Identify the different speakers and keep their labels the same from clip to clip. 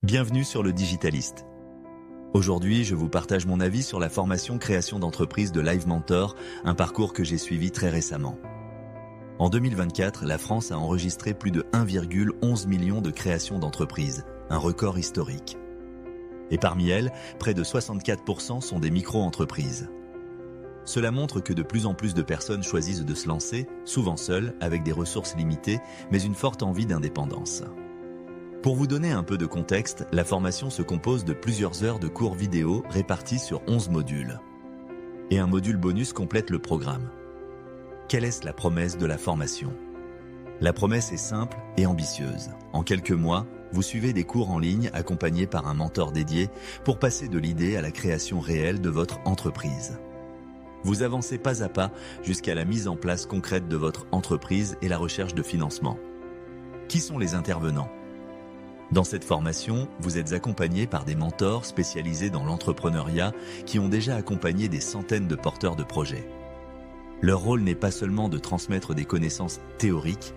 Speaker 1: Bienvenue sur le Digitaliste. Aujourd'hui, je vous partage mon avis sur la formation création d'entreprise de Live Mentor, un parcours que j'ai suivi très récemment. En 2024, la France a enregistré plus de 1,11 million de créations d'entreprises, un record historique. Et parmi elles, près de 64% sont des micro-entreprises. Cela montre que de plus en plus de personnes choisissent de se lancer, souvent seules, avec des ressources limitées, mais une forte envie d'indépendance. Pour vous donner un peu de contexte, la formation se compose de plusieurs heures de cours vidéo répartis sur 11 modules. Et un module bonus complète le programme. Quelle est la promesse de la formation? La promesse est simple et ambitieuse. En quelques mois, vous suivez des cours en ligne accompagnés par un mentor dédié pour passer de l'idée à la création réelle de votre entreprise. Vous avancez pas à pas jusqu'à la mise en place concrète de votre entreprise et la recherche de financement. Qui sont les intervenants? Dans cette formation, vous êtes accompagné par des mentors spécialisés dans l'entrepreneuriat qui ont déjà accompagné des centaines de porteurs de projets. Leur rôle n'est pas seulement de transmettre des connaissances théoriques,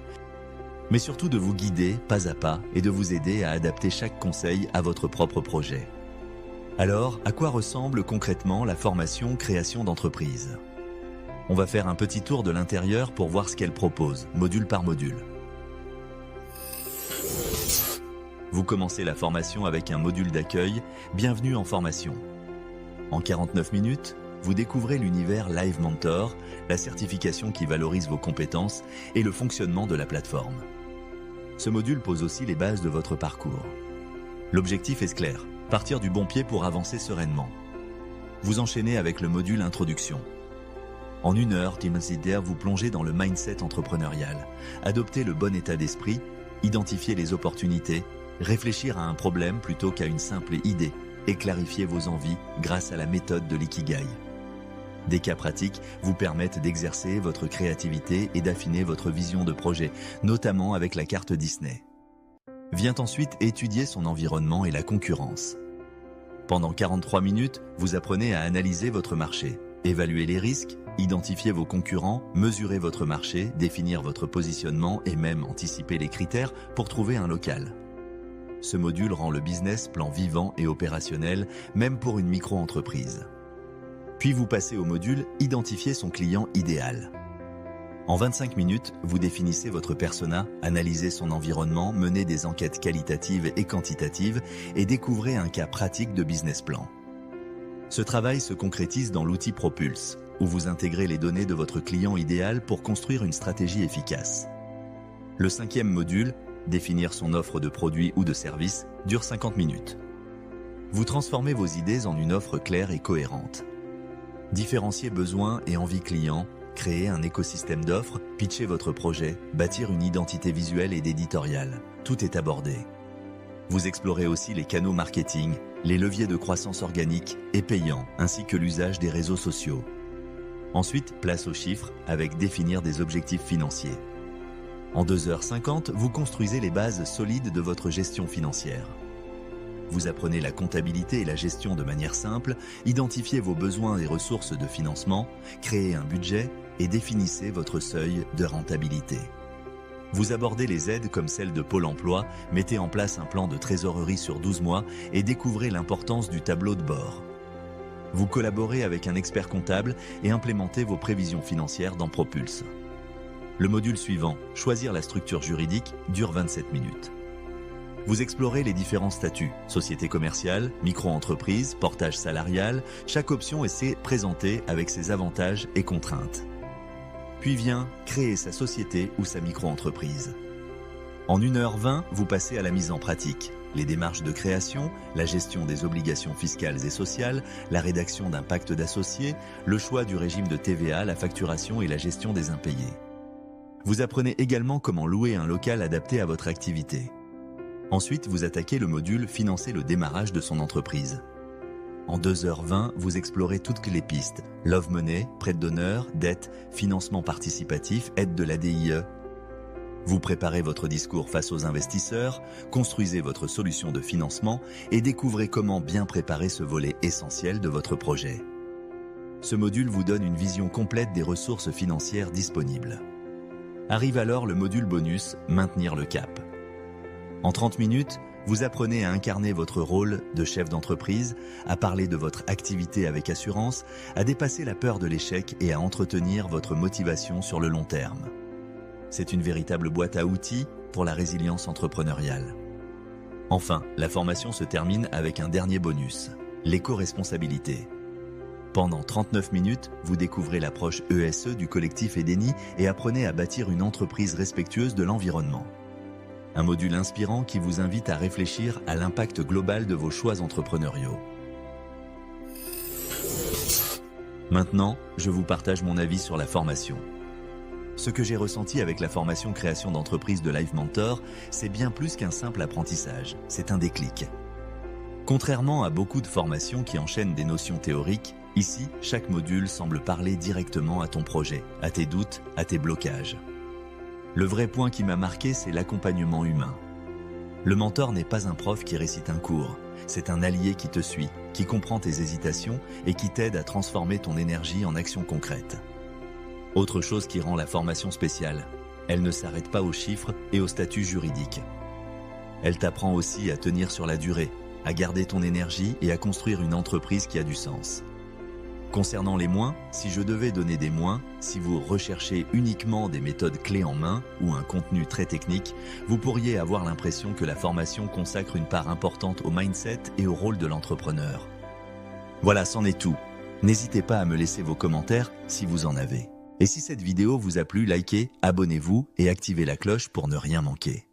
Speaker 1: mais surtout de vous guider pas à pas et de vous aider à adapter chaque conseil à votre propre projet. Alors, à quoi ressemble concrètement la formation création d'entreprise? On va faire un petit tour de l'intérieur pour voir ce qu'elle propose, module par module. Vous commencez la formation avec un module d'accueil, bienvenue en formation. En 49 minutes, vous découvrez l'univers Live Mentor, la certification qui valorise vos compétences et le fonctionnement de la plateforme. Ce module pose aussi les bases de votre parcours. L'objectif est clair, partir du bon pied pour avancer sereinement. Vous enchaînez avec le module Introduction. En 1 heure, Team Leader vous plongez dans le mindset entrepreneurial, adoptez le bon état d'esprit, identifiez les opportunités, réfléchir à un problème plutôt qu'à une simple idée et clarifier vos envies grâce à la méthode de l'ikigai. Des cas pratiques vous permettent d'exercer votre créativité et d'affiner votre vision de projet, notamment avec la carte Disney. Vient ensuite étudier son environnement et la concurrence. Pendant 43 minutes, vous apprenez à analyser votre marché, évaluer les risques, identifier vos concurrents, mesurer votre marché, définir votre positionnement et même anticiper les critères pour trouver un local. Ce module rend le business plan vivant et opérationnel, même pour une micro-entreprise. Puis vous passez au module « Identifier son client idéal ». En 25 minutes, vous définissez votre persona, analysez son environnement, menez des enquêtes qualitatives et quantitatives et découvrez un cas pratique de business plan. Ce travail se concrétise dans l'outil Propulse, où vous intégrez les données de votre client idéal pour construire une stratégie efficace. Le 5e module, définir son offre de produits ou de services, dure 50 minutes. Vous transformez vos idées en une offre claire et cohérente. Différencier besoins et envies clients, créer un écosystème d'offres, pitcher votre projet, bâtir une identité visuelle et éditoriale. Tout est abordé. Vous explorez aussi les canaux marketing, les leviers de croissance organique et payants, ainsi que l'usage des réseaux sociaux. Ensuite, place aux chiffres avec définir des objectifs financiers. En 2h50, vous construisez les bases solides de votre gestion financière. Vous apprenez la comptabilité et la gestion de manière simple, identifiez vos besoins et ressources de financement, créez un budget et définissez votre seuil de rentabilité. Vous abordez les aides comme celle de Pôle emploi, mettez en place un plan de trésorerie sur 12 mois et découvrez l'importance du tableau de bord. Vous collaborez avec un expert comptable et implémentez vos prévisions financières dans Propulse. Le module suivant, choisir la structure juridique, dure 27 minutes. Vous explorez les différents statuts, société commerciale, micro-entreprise, portage salarial, chaque option est présentée avec ses avantages et contraintes. Puis vient créer sa société ou sa micro-entreprise. En 1h20, vous passez à la mise en pratique, les démarches de création, la gestion des obligations fiscales et sociales, la rédaction d'un pacte d'associés, le choix du régime de TVA, la facturation et la gestion des impayés. Vous apprenez également comment louer un local adapté à votre activité. Ensuite, vous attaquez le module « Financer le démarrage de son entreprise ». En 2h20, vous explorez toutes les pistes – Love Money, prêt d'honneur, dette, financement participatif, aide de la DIE. Vous préparez votre discours face aux investisseurs, construisez votre solution de financement et découvrez comment bien préparer ce volet essentiel de votre projet. Ce module vous donne une vision complète des ressources financières disponibles. Arrive alors le module bonus « Maintenir le cap ». En 30 minutes, Vous apprenez à incarner votre rôle de chef d'entreprise, à parler de votre activité avec assurance, à dépasser la peur de l'échec et à entretenir votre motivation sur le long terme. C'est une véritable boîte à outils pour la résilience entrepreneuriale. Enfin, la formation se termine avec un dernier bonus, l'éco-responsabilité. Pendant 39 minutes, vous découvrez l'approche ESE du collectif Edeni et apprenez à bâtir une entreprise respectueuse de l'environnement. Un module inspirant qui vous invite à réfléchir à l'impact global de vos choix entrepreneuriaux. Maintenant, je vous partage mon avis sur la formation. Ce que j'ai ressenti avec la formation création d'entreprise de Live Mentor, c'est bien plus qu'un simple apprentissage, c'est un déclic. Contrairement à beaucoup de formations qui enchaînent des notions théoriques, ici, chaque module semble parler directement à ton projet, à tes doutes, à tes blocages. Le vrai point qui m'a marqué, c'est l'accompagnement humain. Le mentor n'est pas un prof qui récite un cours, c'est un allié qui te suit, qui comprend tes hésitations et qui t'aide à transformer ton énergie en action concrète. Autre chose qui rend la formation spéciale, elle ne s'arrête pas aux chiffres et au statut juridique. Elle t'apprend aussi à tenir sur la durée, à garder ton énergie et à construire une entreprise qui a du sens. Concernant les moins, si je devais donner des moins, si vous recherchez uniquement des méthodes clés en main ou un contenu très technique, vous pourriez avoir l'impression que la formation consacre une part importante au mindset et au rôle de l'entrepreneur. Voilà, c'en est tout. N'hésitez pas à me laisser vos commentaires si vous en avez. Et si cette vidéo vous a plu, likez, abonnez-vous et activez la cloche pour ne rien manquer.